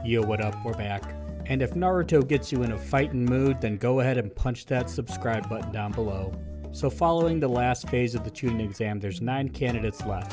Yo, what up? We're back. And if Naruto gets you in a fighting mood, then go ahead and punch that subscribe button down below. So following the last phase of the Chunin exam, there's 9 candidates left.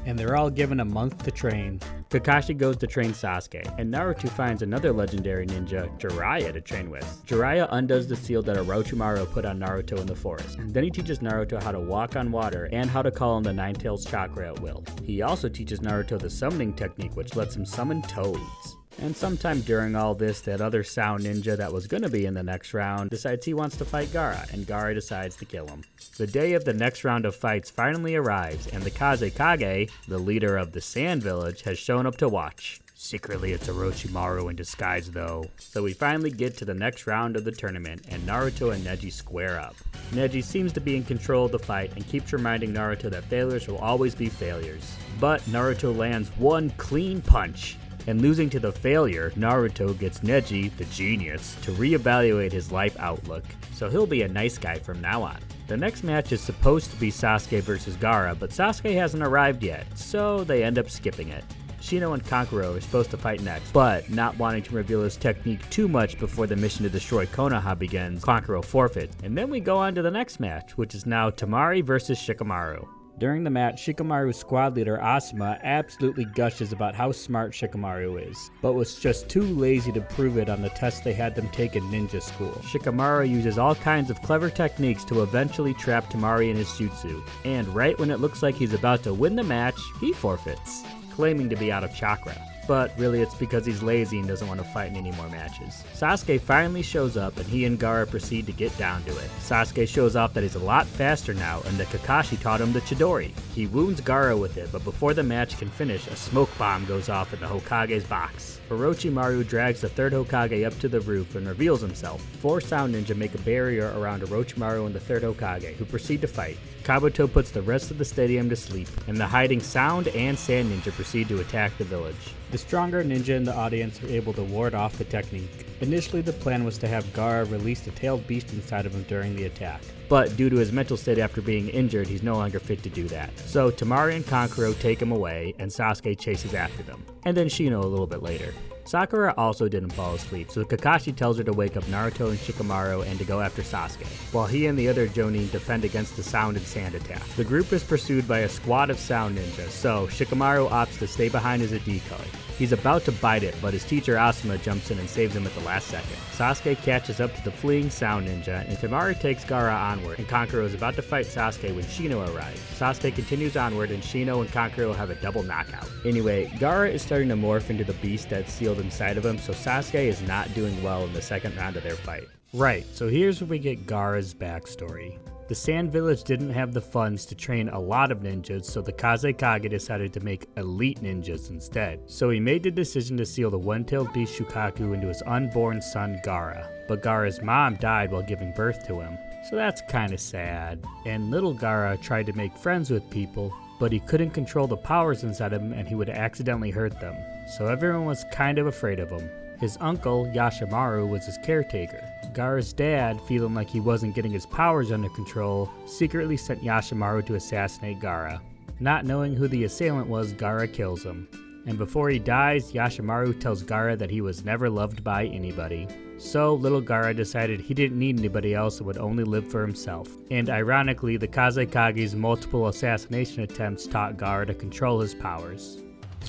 And they're all given a month to train. Kakashi goes to train Sasuke, and Naruto finds another legendary ninja, Jiraiya, to train with. Jiraiya undoes the seal that Orochimaru put on Naruto in the forest. Then he teaches Naruto how to walk on water and how to call on the Nine Tails chakra at will. He also teaches Naruto the summoning technique, which lets him summon toads. And sometime during all this, that other sound ninja that was gonna be in the next round decides he wants to fight Gaara, and Gaara decides to kill him. The day of the next round of fights finally arrives, and the Kage, the leader of the Sand Village, has shown up to watch. Secretly, it's Orochimaru in disguise though. So we finally get to the next round of the tournament, and Naruto and Neji square up. Neji seems to be in control of the fight and keeps reminding Naruto that failures will always be failures. But Naruto lands one clean punch. And losing to the failure, Naruto gets Neji, the genius, to reevaluate his life outlook, so he'll be a nice guy from now on. The next match is supposed to be Sasuke vs Gaara, but Sasuke hasn't arrived yet, so they end up skipping it. Shino and Kankuro are supposed to fight next, but not wanting to reveal his technique too much before the mission to destroy Konoha begins, Kankuro forfeits. And then we go on to the next match, which is now Temari vs Shikamaru. During the match, Shikamaru's squad leader Asuma absolutely gushes about how smart Shikamaru is, but was just too lazy to prove it on the test they had them take in ninja school. Shikamaru uses all kinds of clever techniques to eventually trap Temari in his jutsu, and right when it looks like he's about to win the match, he forfeits, claiming to be out of chakra. But really it's because he's lazy and doesn't want to fight in any more matches. Sasuke finally shows up and he and Gaara proceed to get down to it. Sasuke shows off that he's a lot faster now and that Kakashi taught him the Chidori. He wounds Gaara with it, but before the match can finish, a smoke bomb goes off in the Hokage's box. Orochimaru drags the third Hokage up to the roof and reveals himself. 4 sound ninja make a barrier around Orochimaru and the third Hokage, who proceed to fight. Kabuto puts the rest of the stadium to sleep, and the hiding sound and sand ninja proceed to attack the village. The stronger ninja in the audience are able to ward off the technique. Initially the plan was to have Gaara release the tailed beast inside of him during the attack, but due to his mental state after being injured, he's no longer fit to do that. So Temari and Kankuro take him away, and Sasuke chases after them, and then Shino a little bit later. Sakura also didn't fall asleep, so Kakashi tells her to wake up Naruto and Shikamaru and to go after Sasuke, while he and the other Jonin defend against the sound and sand attack. The group is pursued by a squad of sound ninjas, so Shikamaru opts to stay behind as a decoy. He's about to bite it, but his teacher Asuma jumps in and saves him at the last second. Sasuke catches up to the fleeing sound ninja, and Temari takes Gaara onward, and Kankuro is about to fight Sasuke when Shino arrives. Sasuke continues onward, and Shino and Kankuro have a double knockout. Anyway, Gaara is starting to morph into the beast that's sealed inside of him, so Sasuke is not doing well in the second round of their fight. Right, so here's where we get Gaara's backstory. The Sand Village didn't have the funds to train a lot of ninjas, so the Kage decided to make elite ninjas instead. So he made the decision to seal the one-tailed beast Shukaku into his unborn son Gaara. But Gaara's mom died while giving birth to him, so that's kinda sad. And little Gaara tried to make friends with people, but he couldn't control the powers inside of him and he would accidentally hurt them. So everyone was kind of afraid of him. His uncle, Yashimaru, was his caretaker. Gaara's dad, feeling like he wasn't getting his powers under control, secretly sent Yashimaru to assassinate Gaara. Not knowing who the assailant was, Gaara kills him. And before he dies, Yashimaru tells Gaara that he was never loved by anybody. So little Gaara decided he didn't need anybody else and would only live for himself. And ironically, the Kazekage's multiple assassination attempts taught Gaara to control his powers.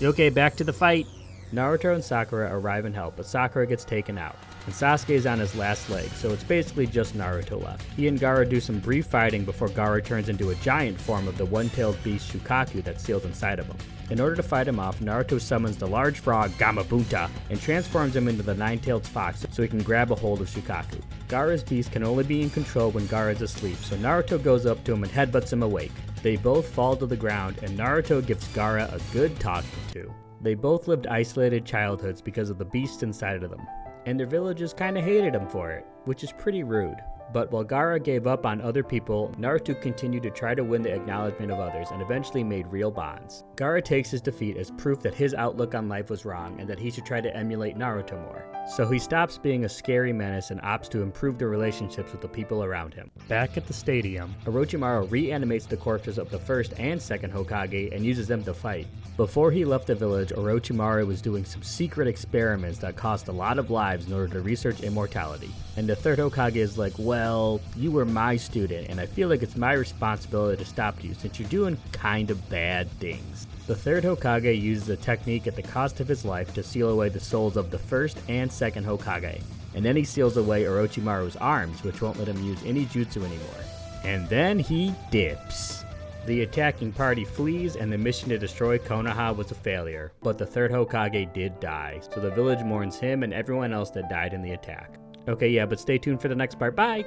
Okay, back to the fight. Naruto and Sakura arrive and help, but Sakura gets taken out. And Sasuke is on his last leg, so it's basically just Naruto left. He and Gaara do some brief fighting before Gaara turns into a giant form of the one-tailed beast Shukaku that's sealed inside of him. In order to fight him off, Naruto summons the large frog Gamabunta and transforms him into the nine-tailed fox so he can grab a hold of Shukaku. Gaara's beast can only be in control when Gaara is asleep, so Naruto goes up to him and headbutts him awake. They both fall to the ground, and Naruto gives Gaara a good talking to. They both lived isolated childhoods because of the beast inside of them, and their villages kinda hated him for it, which is pretty rude. But while Gaara gave up on other people, Naruto continued to try to win the acknowledgement of others and eventually made real bonds. Gaara takes his defeat as proof that his outlook on life was wrong and that he should try to emulate Naruto more. So he stops being a scary menace and opts to improve the relationships with the people around him. Back at the stadium, Orochimaru reanimates the corpses of the first and second Hokage and uses them to fight. Before he left the village, Orochimaru was doing some secret experiments that cost a lot of lives in order to research immortality. And the third Hokage is like, well, you were my student and I feel like it's my responsibility to stop you since you're doing kind of bad things. The third Hokage uses a technique at the cost of his life to seal away the souls of the first and second Hokage. And then he seals away Orochimaru's arms, which won't let him use any jutsu anymore. And then he dips. The attacking party flees and the mission to destroy Konoha was a failure, but the third Hokage did die, so the village mourns him and everyone else that died in the attack. Okay, yeah, but stay tuned for the next part. Bye!